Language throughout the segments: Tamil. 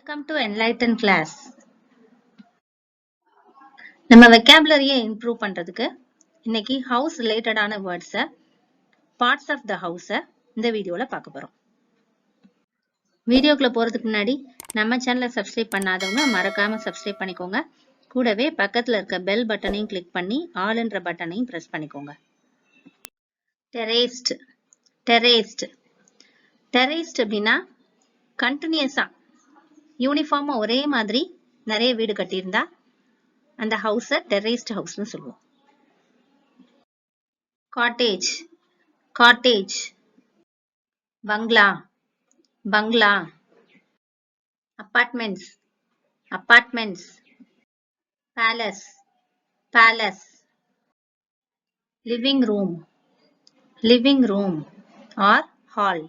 Welcome to enlighten class. நம்ம vocabulary improve பண்றதுக்கு இன்னைக்கு house related ஆன words parts of the house இந்த வீடியோல பார்க்க போறோம். வீடியோக்குள்ள போறதுக்கு முன்னாடி நம்ம சேனலை சப்ஸ்கிரைப் பண்ணாதவங்க மறக்காம சப்ஸ்கிரைப் பண்ணிக்கோங்க. கூடவே பக்கத்துல இருக்க பெல் பட்டனையும் கிளிக் பண்ணி ஆல் என்ற பட்டனையும் பிரஸ் பண்ணிக்கோங்க. terraced terraced terraced அப்படின்னா கண்டினியூஸா யூனிஃபார்மா ஒரே மாதிரி நிறைய வீடு கட்டியிருந்தா அந்த ஹவுஸ டெரேஸ்ட் ஹவுஸ்னு சொல்லுவோம். Cottage cottage bungalow bungalow apartments apartments palace palace living room living room or hall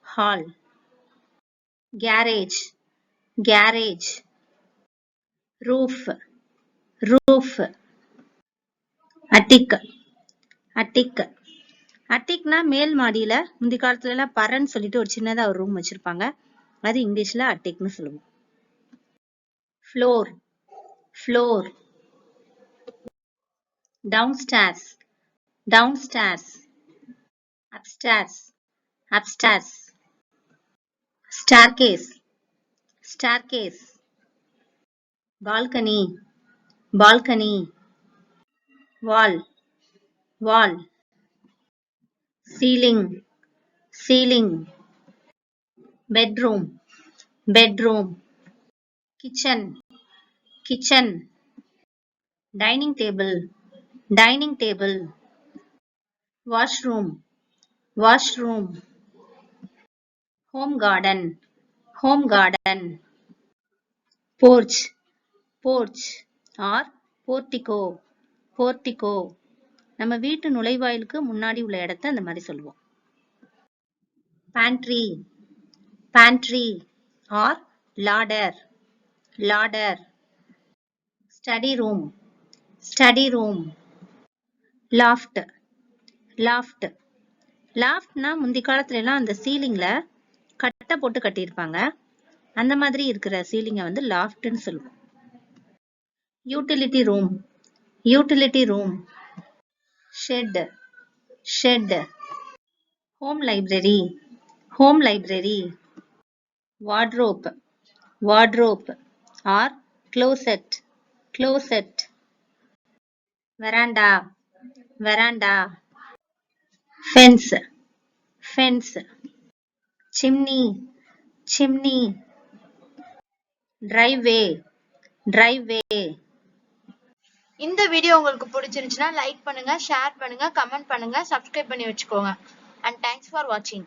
hall garage garage roof roof attic attic atticனா மேல் மாடியில முந்தி காலத்துல எல்லாம் பரன்னு சொல்லிட்டு ஒரு சின்னதா ஒரு ரூம் வச்சிருப்பாங்க. அது இங்கிலீஷ்ல atticனு சொல்லுவோம். floor floor downstairs downstairs upstairs upstairs staircase staircase balcony balcony wall wall ceiling ceiling bedroom bedroom kitchen kitchen dining table dining table washroom washroom home garden home garden porch porch or portico portico நம்ம வீட்டு நுழைவாயிலுக்கு முன்னாடி உள்ள இடத்தை அந்த மாதிரி சொல்லுவோம். pantry pantry or larder larder study room study room loft loft loftனா முந்தி காலத்துல எல்லாம் அந்த சீலிங்ல கட்டை போட்டு கட்டியிருப்பாங்க. அந்த மாதிரி இருக்கிற சீலிங்கை வந்து லாஃப்ட்னு சொல்லுவோம். utility room utility room shed shed home library home library wardrobe wardrobe or closet closet veranda veranda fence fence chimney chimney driveway driveway. இந்த வீடியோ உங்களுக்கு பிடிச்சிருந்துச்சுன்னா லைக் பண்ணுங்க, ஷேர் பண்ணுங்க, கமெண்ட் பண்ணுங்க, சப்ஸ்கிரைப் பண்ணி வச்சுக்கோங்க. And thanks for watching.